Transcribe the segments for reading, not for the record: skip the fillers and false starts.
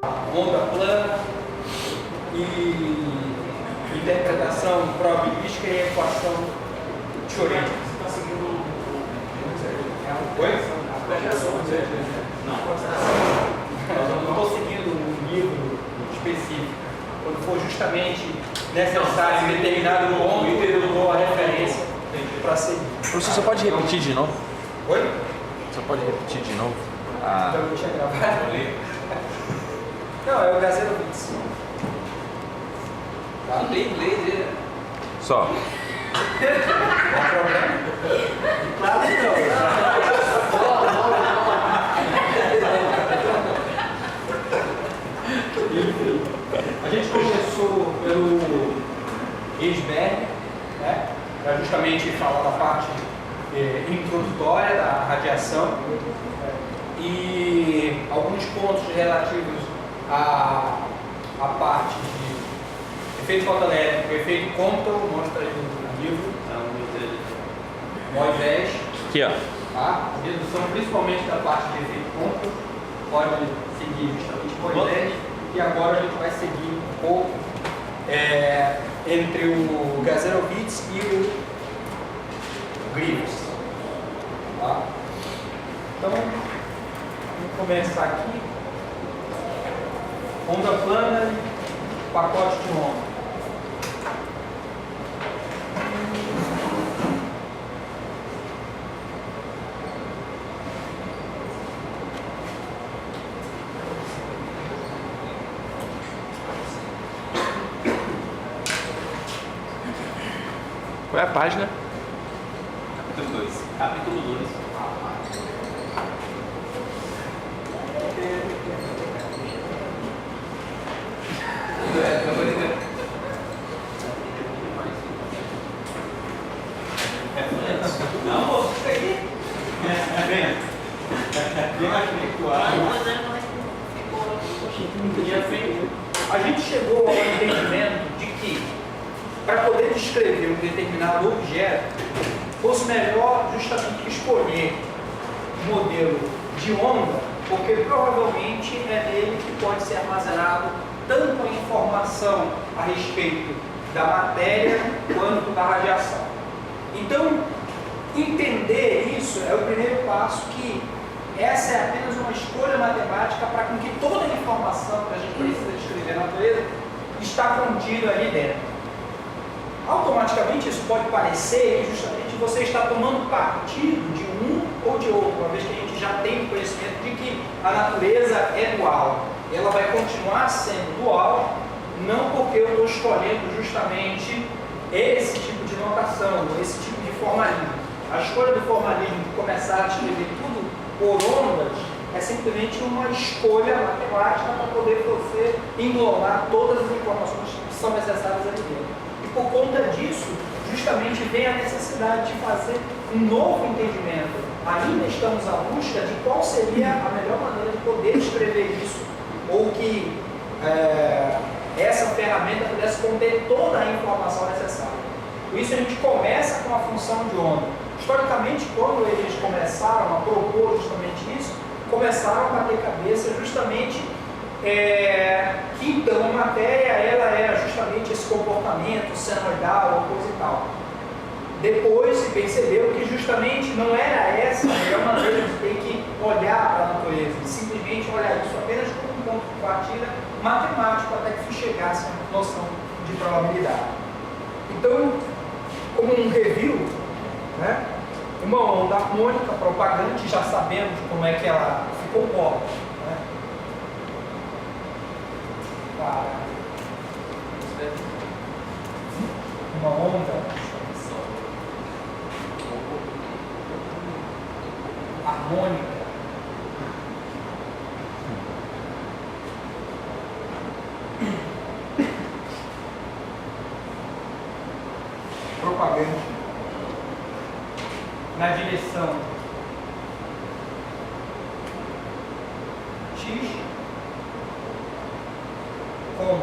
onda plana e interpretação probabilística e equação teorética. Você está seguindo não estou seguindo um livro específico. Quando for justamente necessário em determinado ponto, eu dou a referência para seguir. Professor, você pode repetir de novo? Oi? Você pode repetir de novo? Então eu tinha gravado. Não, é o Gazerovitz. Tá? Tem inglês aí. Só. Não há problema? Claro que não. A gente começou pelo Eisberg, né, para justamente falar da parte introdutória da radiação e alguns pontos relativos à parte de efeito fotoelétrico, efeito Compton, mostra aí no livro, Moisés. Aqui, ó. Tá? A redução principalmente da parte de efeito Compton, pode seguir justamente Moisés, e agora a gente vai seguir um pouco entre o Gazerovitz e o Grives. Tá? Então, vamos começar aqui. Onda plana, pacote de onda. Qual é a página? Capítulo 2. Capítulo 2. Não, moço, isso aqui. A gente chegou ao entendimento de que, para poder descrever um determinado objeto, fosse melhor justamente escolher um modelo de onda, porque provavelmente é nele que pode ser armazenado tanto a informação a respeito da matéria quanto da radiação. Então, entender isso é o primeiro passo, que essa é apenas uma escolha matemática para com que toda a informação que a gente precisa descrever na natureza está contida ali dentro. Automaticamente isso pode parecer que justamente você está tomando partido de um ou de outro, uma vez que a gente já tem conhecimento de que a natureza é dual. Ela vai continuar sendo dual, não porque eu estou escolhendo justamente esse tipo de notação, esse tipo de formalismo. A escolha do formalismo de começar a escrever tudo por ondas é simplesmente uma escolha matemática para poder você englobar todas as informações que são necessárias ali dentro. E por conta disso, justamente vem a necessidade de fazer um novo entendimento. Ainda estamos à busca de qual seria a melhor maneira de poder escrever isso, ou que essa ferramenta pudesse conter toda a informação necessária. Por isso a gente começa com a função de onda. Historicamente, quando eles começaram a propor justamente isso, começaram a bater cabeça justamente que então a matéria ela era justamente esse comportamento senoidal ou coisa e tal. Depois se percebeu que justamente não era essa a melhor maneira de ter que olhar para a natureza, de simplesmente olhar isso apenas como um ponto de partida matemático até que se chegasse a uma noção de probabilidade. Então, como um review, né, uma onda harmônica propagante, já sabemos como é que ela se comporta. Né? Uma onda harmônica propagante na direção X com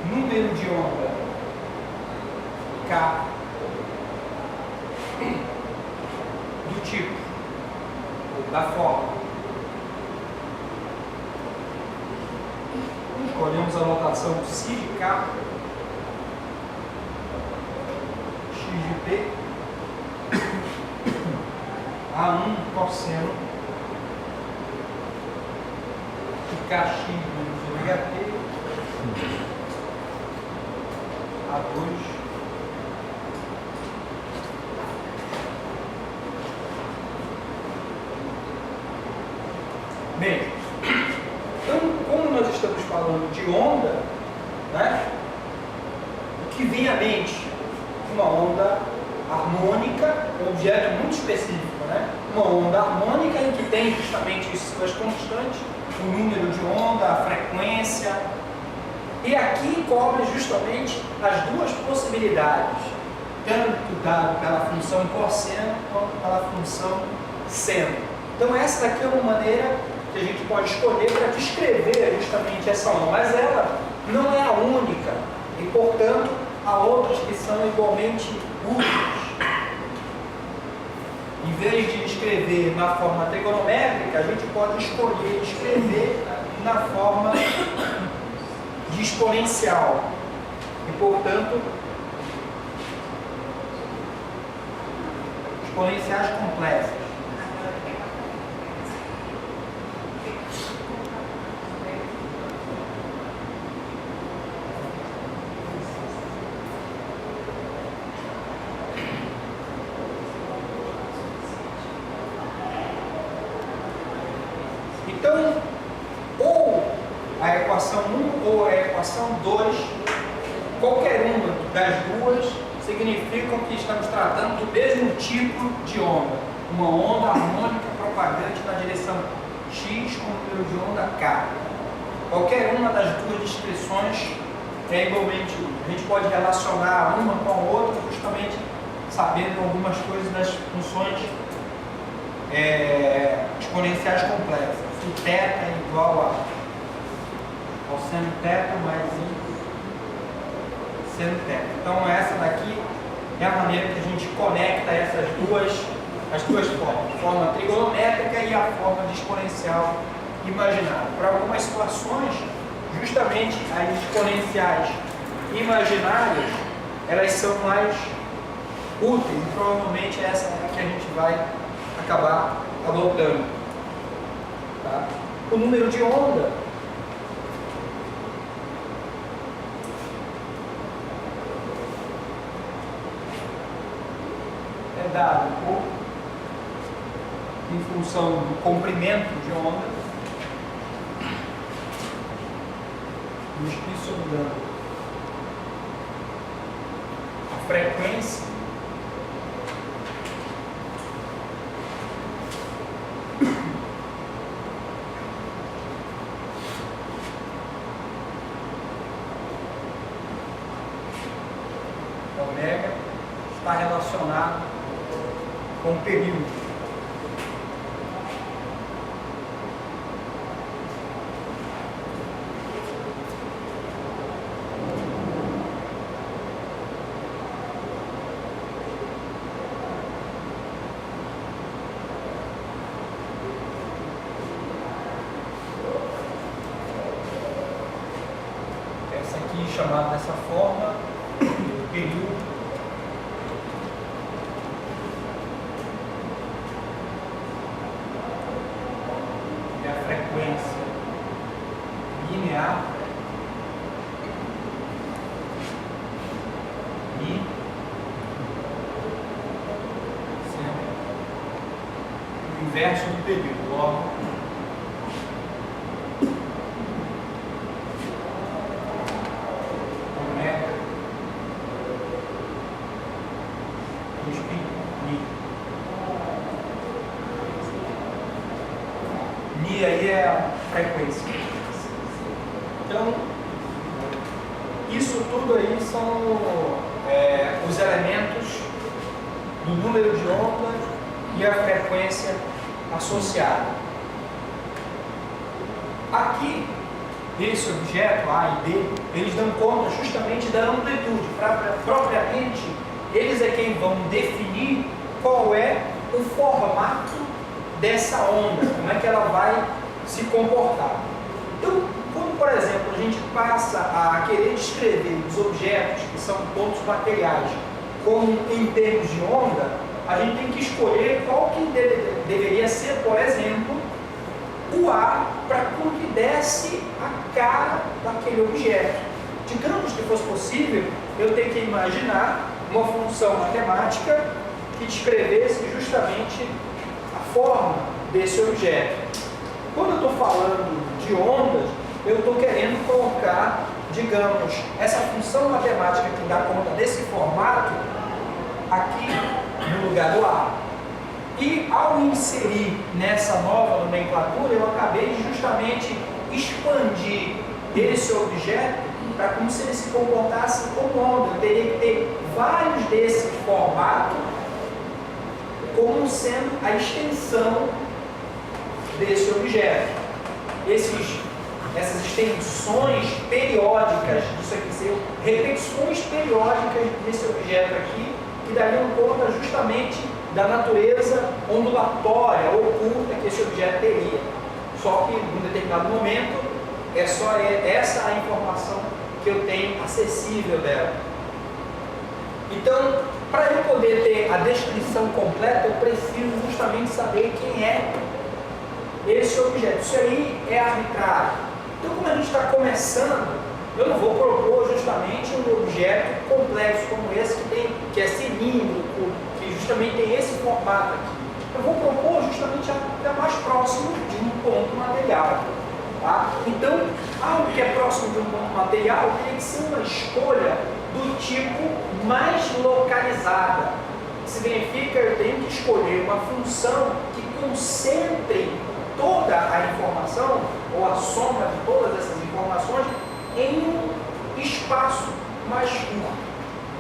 número de onda K do tipo, da forma escolhemos a notação ψ de K, x de P, A1 cosseno de Kx menos ômega t, A2 Bem, então, como nós estamos falando de onda, né, o que vem à mente? Uma onda harmônica, um objeto muito específico, né? Uma onda harmônica em que tem justamente suas constantes, o número de onda, a frequência, e aqui cobre justamente as duas possibilidades, tanto dado pela função cosseno quanto pela função seno. Então essa daqui é uma maneira que a gente pode escolher para descrever justamente essa onda, mas ela não é a única e, portanto, há outras que são igualmente úteis. Em vez de escrever na forma trigonométrica, a gente pode escolher escrever na forma de exponencial e, portanto, exponenciais complexas. Então, ou a equação 1 ou a equação 2, qualquer uma das duas, significam que estamos tratando do mesmo tipo de onda. Uma onda harmônica propagante na direção x com o número de onda k. Qualquer uma das duas descrições é igualmente útil. A gente pode relacionar uma com a outra justamente sabendo algumas coisas das funções exponenciais complexas. O θ é igual ao seno θ mais seno θ. Então essa daqui é a maneira que a gente conecta as duas formas, a forma trigonométrica e a forma de exponencial imaginária. Para algumas situações, justamente as exponenciais imaginárias, elas são mais úteis e provavelmente essa é a que a gente vai acabar adotando. Tá? O número de onda é dado em função do comprimento de onda, nos que sobre a frequência ômega está relacionado com o período. Essa aqui chamada dessa forma, período. É a frequência linear e sempre o inverso do período. Logo, e aí é a frequência. Então, isso tudo aí são os elementos do número de ondas e a frequência associada. Aqui, esse objeto A e B, eles dão conta justamente da amplitude. Propriamente, eles é quem vão definir qual é o formato dessa onda, como é que ela vai se comportar. Então, quando quando, por exemplo, a gente passa a querer descrever os objetos, que são pontos materiais, como em termos de onda, a gente tem que escolher qual que deveria ser, por exemplo, o A para que desse a cara daquele objeto. Digamos que fosse possível, eu tenho que imaginar uma função matemática que descrevesse justamente a forma desse objeto. Quando eu estou falando de ondas, eu estou querendo colocar, digamos, essa função matemática que dá conta desse formato aqui no lugar do A. E ao inserir nessa nova nomenclatura, eu acabei de justamente expandir esse objeto para como se ele se comportasse como onda. Eu teria que ter vários desses formatos como sendo a extensão desse objeto. Essas extensões periódicas disso aqui, seriam repetições periódicas desse objeto aqui, que dariam conta justamente da natureza ondulatória, oculta que esse objeto teria. Só que, em um determinado momento, é só essa a informação que eu tenho acessível dela. Então, para eu poder ter a descrição completa, eu preciso justamente saber quem é esse objeto. Isso aí é arbitrário. Então, como a gente está começando, eu não vou propor justamente um objeto complexo como esse que é cilíndrico, que justamente tem esse formato aqui. Eu vou propor justamente algo mais próximo de um ponto material. Tá? Então, algo que é próximo de um ponto material tem que ser uma escolha do tipo mais localizada. Significa que eu tenho que escolher uma função que concentre toda a informação, ou a soma de todas essas informações, em um espaço mais curto.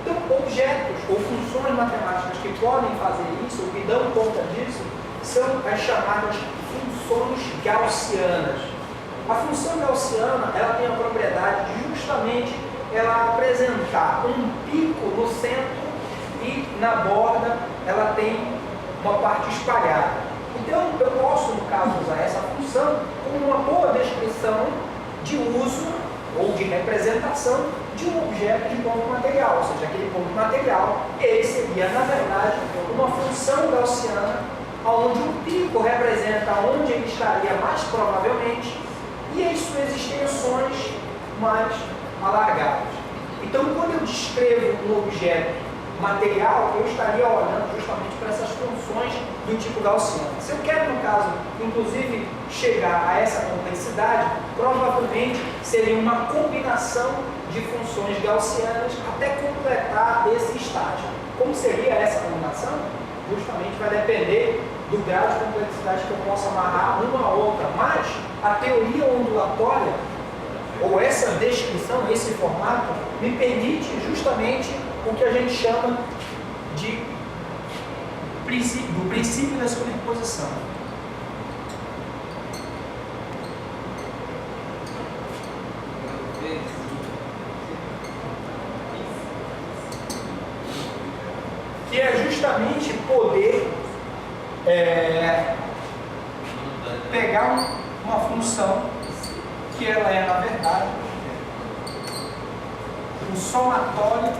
Então, objetos ou funções matemáticas que podem fazer isso, ou que dão conta disso, são as chamadas funções gaussianas. A função gaussiana, ela tem a propriedade de justamente ela apresentar um pico no centro e na borda ela tem uma parte espalhada. Então, eu posso, no caso, usar essa função como uma boa descrição de uso ou de representação de um objeto de ponto material, ou seja, aquele ponto material, ele seria, na verdade, uma função gaussiana, onde o pico representa onde ele estaria mais provavelmente e as suas extensões mais alargadas. Então, quando eu descrevo um objeto material, eu estaria olhando justamente para essas funções do tipo gaussiano. Se eu quero, no caso, inclusive, chegar a essa complexidade, provavelmente seria uma combinação de funções gaussianas até completar esse estágio. Como seria essa combinação? Justamente vai depender do grau de complexidade que eu possa amarrar uma a outra, mas a teoria ondulatória, ou essa descrição, esse formato, me permite justamente o que a gente chama de do princípio da superposição. Que é justamente poder pegar uma função que ela é, na verdade, um somatório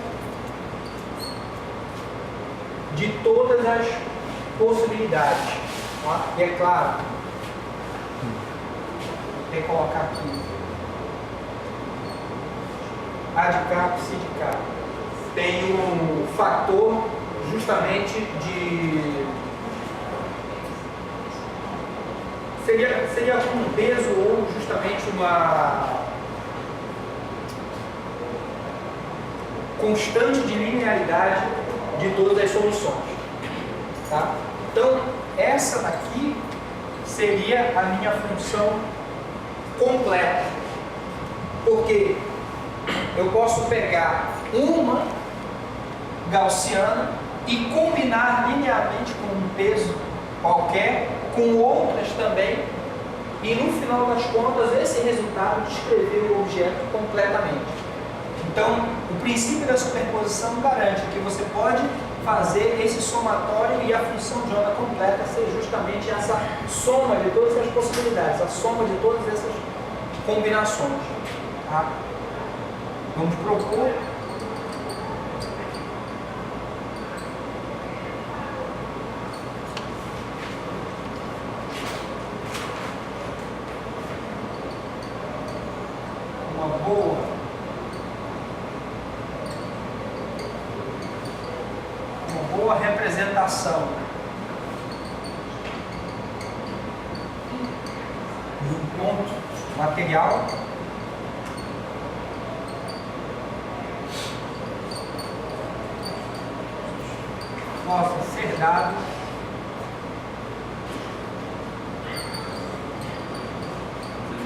de todas as possibilidades. Tá? E é claro, tem que colocar aqui A de K, psi de K. Tem um fator justamente de... Seria um peso ou justamente uma constante de linearidade de todas as soluções. Tá? Então, essa daqui seria a minha função completa. Porque eu posso pegar uma gaussiana e combinar linearmente com um peso qualquer, com outras também, e no final das contas, esse resultado descrever o objeto completamente. Então, o princípio da superposição garante que você pode fazer esse somatório e a função de onda completa ser justamente essa soma de todas as possibilidades, a soma de todas essas combinações. Tá? Vamos propor uma boa representação do ponto material possa ser dado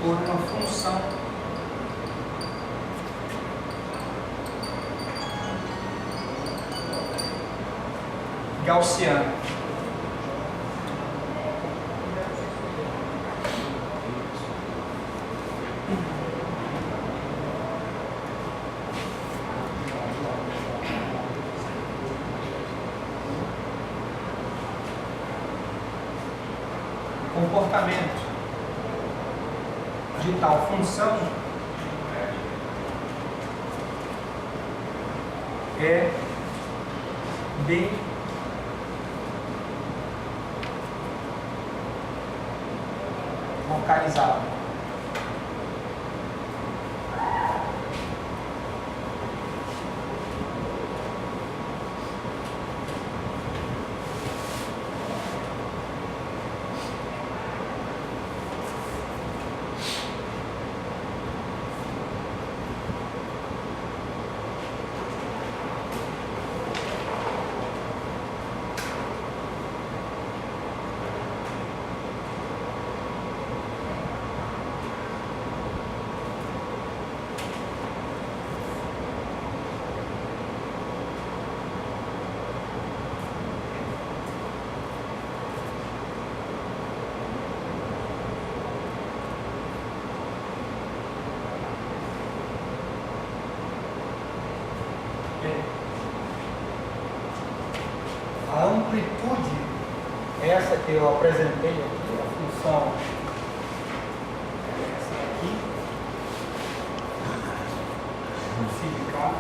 por uma função gaussiana. Comportamento de tal função é bem localizado. A amplitude, essa que eu apresentei aqui, a função essa aqui, psi k,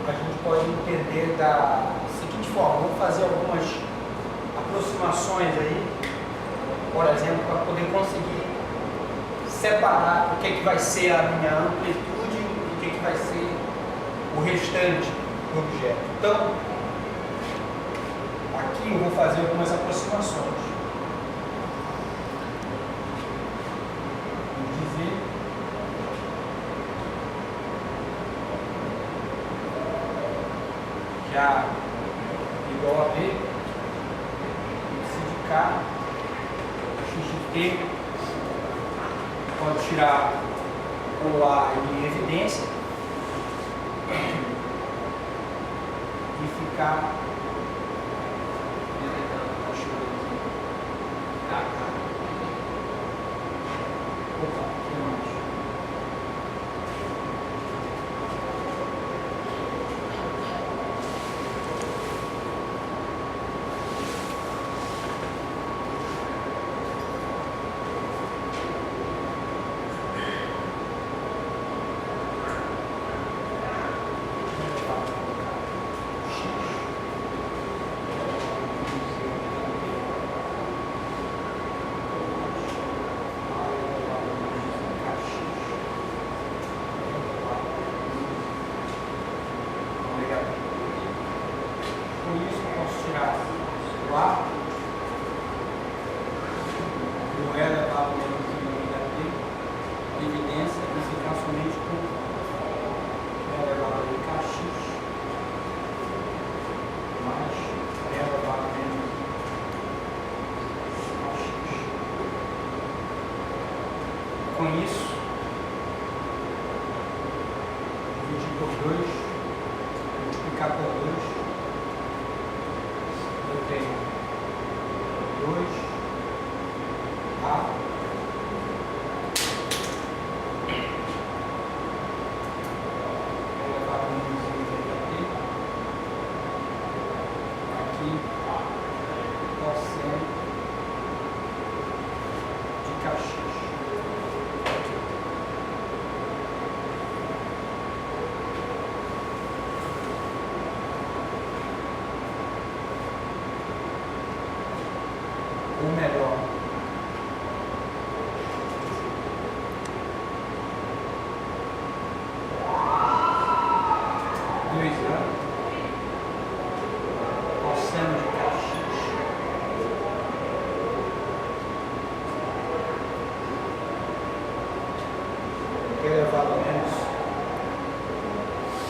a gente pode entender da seguinte forma. Vou fazer algumas aproximações aí, por exemplo, para poder conseguir separar o que vai ser a minha amplitude e o que vai ser o restante do objeto. Então, aqui eu vou fazer algumas aproximações. Vou dizer que A igual a B, psi de K, x de T, pode tirar o A em evidência e ficar com isso, dividir por 2, multiplicar por 2, eu tenho 2A cosseno de Caxias. Ou melhor, cosseno de Caxias elevado a menos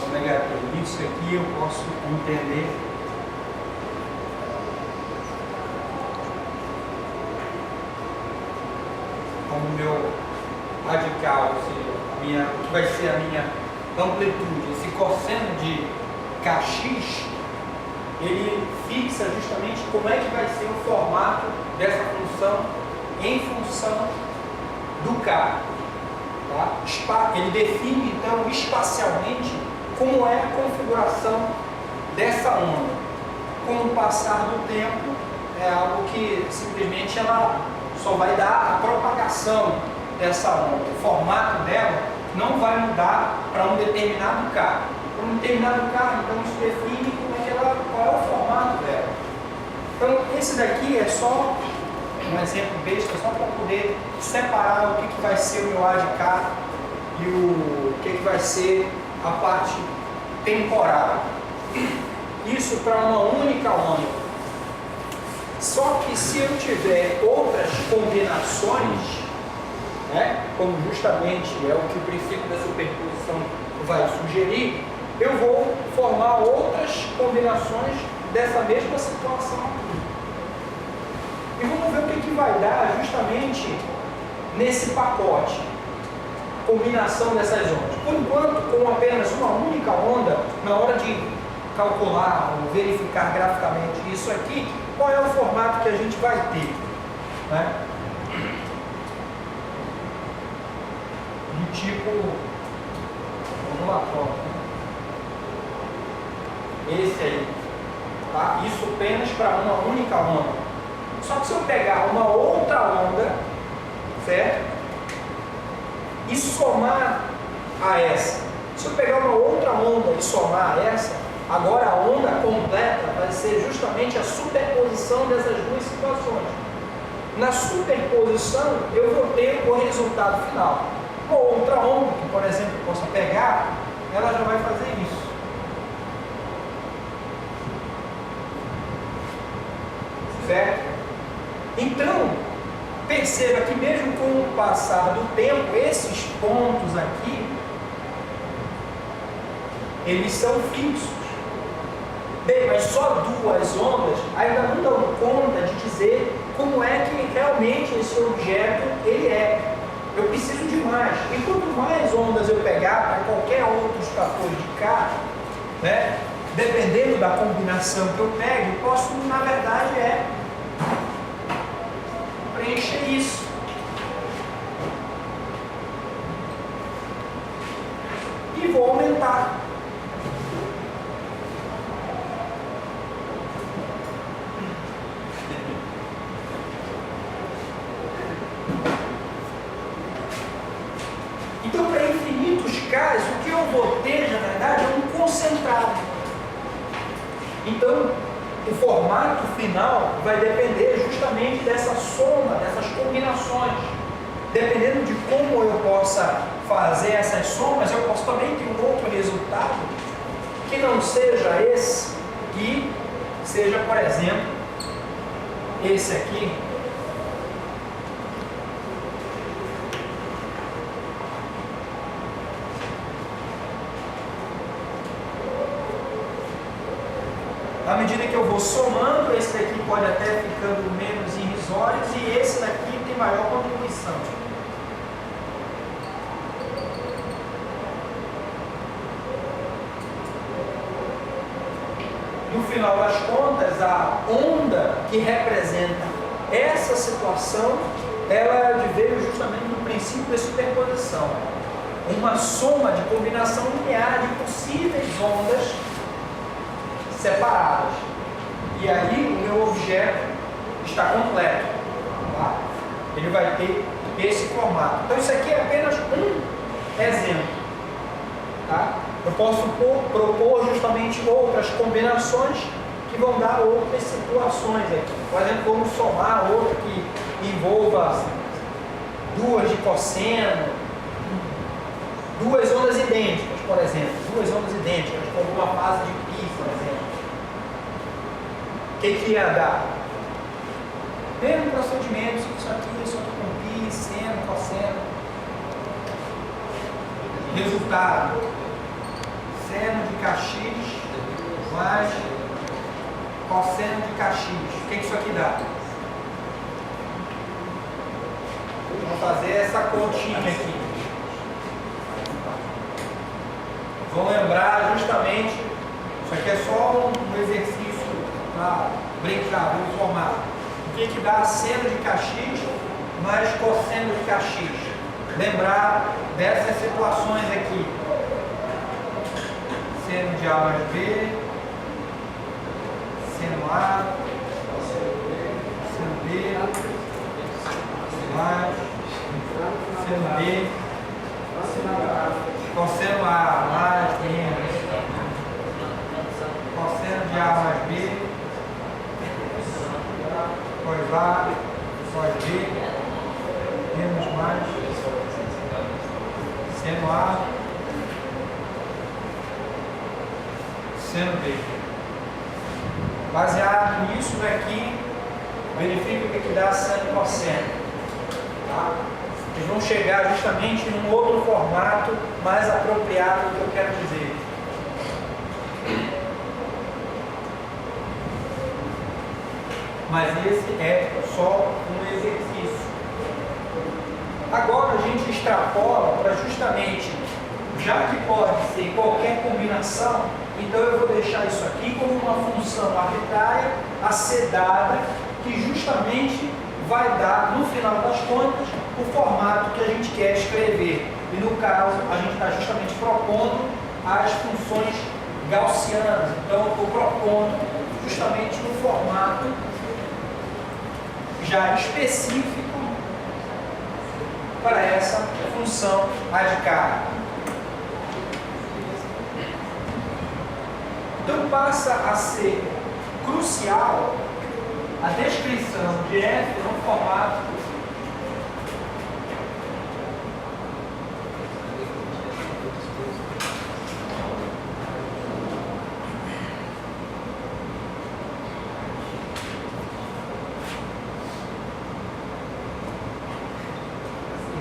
ômega t. Isso aqui eu posso entender como meu radical, ou seja, o que vai ser a minha amplitude. Esse cosseno de Caxias, ele fixa justamente como é que vai ser o formato dessa função em função do K. Tá? Ele define então espacialmente como é a configuração dessa onda. Com o passar do tempo, é algo que simplesmente ela só vai dar a propagação dessa onda. O formato dela não vai mudar para um determinado K. Para um determinado K, então isso define como é que ela, qual é o formato dela. Então esse daqui é só um exemplo besta, só para poder separar o que vai ser o meu A de K e o que vai ser a parte temporal. Isso para uma única onda. Só que se eu tiver outras combinações, né, como justamente é o que o princípio da superposição vai sugerir, eu vou formar outras combinações dessa mesma situação aqui. E vamos ver o que vai dar justamente nesse pacote, combinação dessas ondas. Por enquanto, com apenas uma única onda, na hora de calcular ou verificar graficamente isso aqui, qual é o formato que a gente vai ter, né? Do tipo ondulatório. Esse aí, tá? Isso apenas para uma única onda. Só que se eu pegar uma outra onda, certo? E somar a essa, se eu pegar uma outra onda e somar a essa, agora a onda completa vai ser justamente a superposição dessas duas situações. Na superposição, eu vou ter o resultado final. Uma outra onda, que por exemplo eu possa pegar, ela já vai fazer isso. Certo? Então, perceba que mesmo com o passar do tempo, esses pontos aqui, eles são fixos. Bem, mas só duas ondas ainda não dão conta de dizer como é que realmente esse objeto ele é. Eu preciso de mais. E quanto mais ondas eu pegar para qualquer outro fator de K, né, dependendo da combinação que eu pegue, eu posso, na verdade, preencher isso. E vou aumentar. Então, para infinitos Ks, o que eu vou ter, na verdade, é um concentrado. Então, o formato final vai depender justamente dessa soma, dessas combinações. Dependendo de como eu possa fazer essas somas, eu posso também ter um outro resultado que não seja esse, que seja, por exemplo, esse aqui. À medida que eu vou somando, esse daqui pode até ficando menos irrisórios e esse daqui tem maior contribuição. no final das contas, a onda que representa essa situação, ela veio justamente do princípio da superposição. Uma soma de combinação linear de possíveis ondas separadas. E aí o meu objeto está completo. Tá? Ele vai ter esse formato. Então isso aqui é apenas um exemplo. Tá? Eu posso propor justamente outras combinações que vão dar outras situações aqui. Por exemplo, vamos somar outra que envolva duas de cosseno, duas ondas idênticas, por exemplo. Duas ondas idênticas, como uma fase de π, por exemplo. O que ia dar? Mesmo procedimento, isso aqui com π, seno, cosseno. Resultado: seno de kx mais cosseno de kx. O que isso aqui dá? Vamos fazer essa continha aqui. Vão lembrar justamente, isso aqui é só um exercício para brincar, vamos formar. O que dá seno de kx mais cosseno de kx? Lembrar dessas situações aqui. Seno de A mais B, seno A, seno B, mais seno B, cosseno A mais menos, cosseno de A mais B, cos A, cos B, menos mais, seno A, seno B. Baseado nisso daqui, verifica o que dá seno e cosseno. Tá? Eles vão chegar justamente num outro formato mais apropriado do que eu quero dizer. Mas esse é só um exercício. Agora a gente extrapola para justamente, já que pode ser qualquer combinação, então eu vou deixar isso aqui como uma função arbitrária a ser dada, que justamente vai dar, no final das contas, o formato que a gente quer escrever. E no caso, a gente está justamente propondo as funções gaussianas. Então, eu estou propondo justamente um formato já específico para essa função radical. Então, passa a ser crucial a descrição de f no formato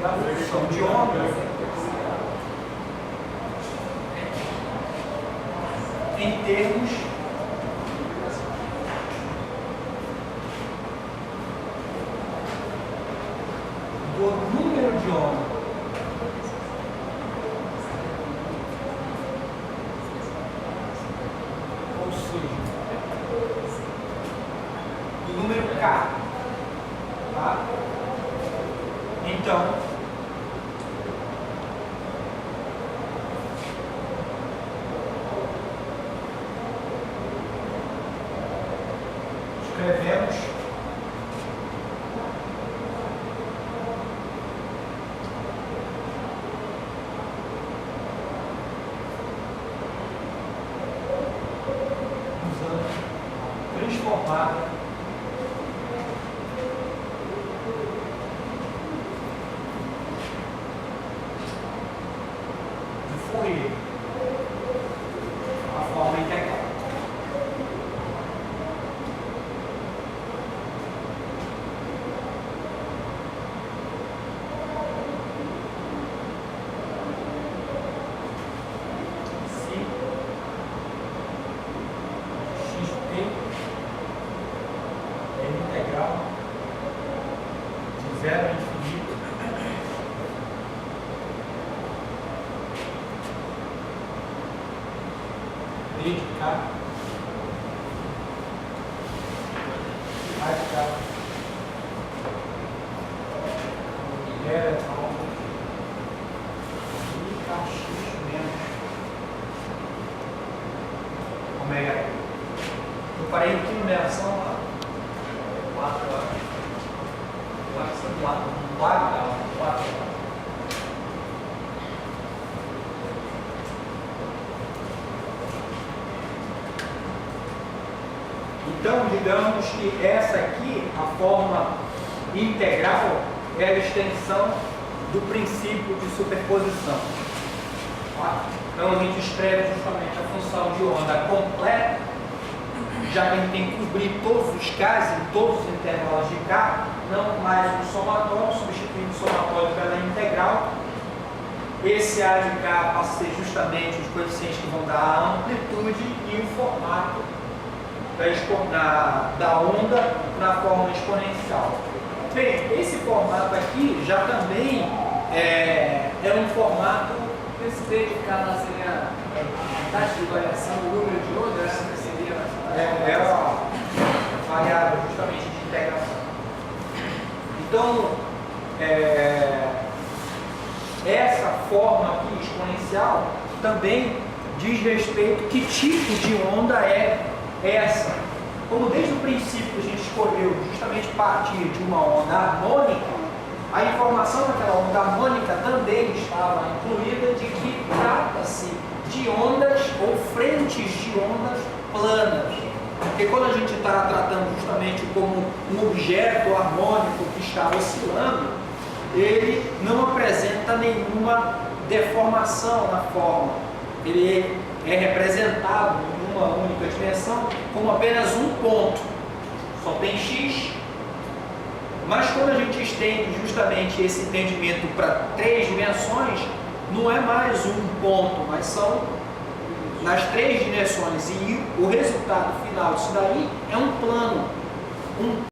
da função de onda em termos do número de onda. Ou seja, do número K. Tá? Então, escrevemos usando transformar de Fourier a forma integral. parei em que numeração lá? 4, eu acho. Eu acho que são 4. 4. Então, digamos que essa aqui, a forma integral, é a extensão do princípio de superposição. Tá? Então, a gente escreve justamente a função de onda completa, já que a gente tem que cobrir todos os casos em todos os intervalos de K, não mais o somatório, substituindo o somatório pela integral. Esse A de K passa a ser justamente os coeficientes que vão dar a amplitude e o formato da onda na forma exponencial. Bem, esse formato aqui já também é um formato. Esse D de K lá seria a taxa de variação do número de ondas, seria É a variável justamente de integração. Então, essa forma aqui exponencial também diz respeito que tipo de onda é essa. Como desde o princípio a gente escolheu justamente partir de uma onda harmônica, a informação daquela onda harmônica também estava incluída de que trata-se de ondas ou frentes de ondas planas. Porque quando a gente está tratando justamente como um objeto harmônico que está oscilando, ele não apresenta nenhuma deformação na forma. Ele é representado em uma única dimensão como apenas um ponto. Só tem X. Mas quando a gente estende justamente esse entendimento para 3 dimensões, não é mais um ponto, mas são nas 3 dimensões. E o resultado final disso daí é um plano. Um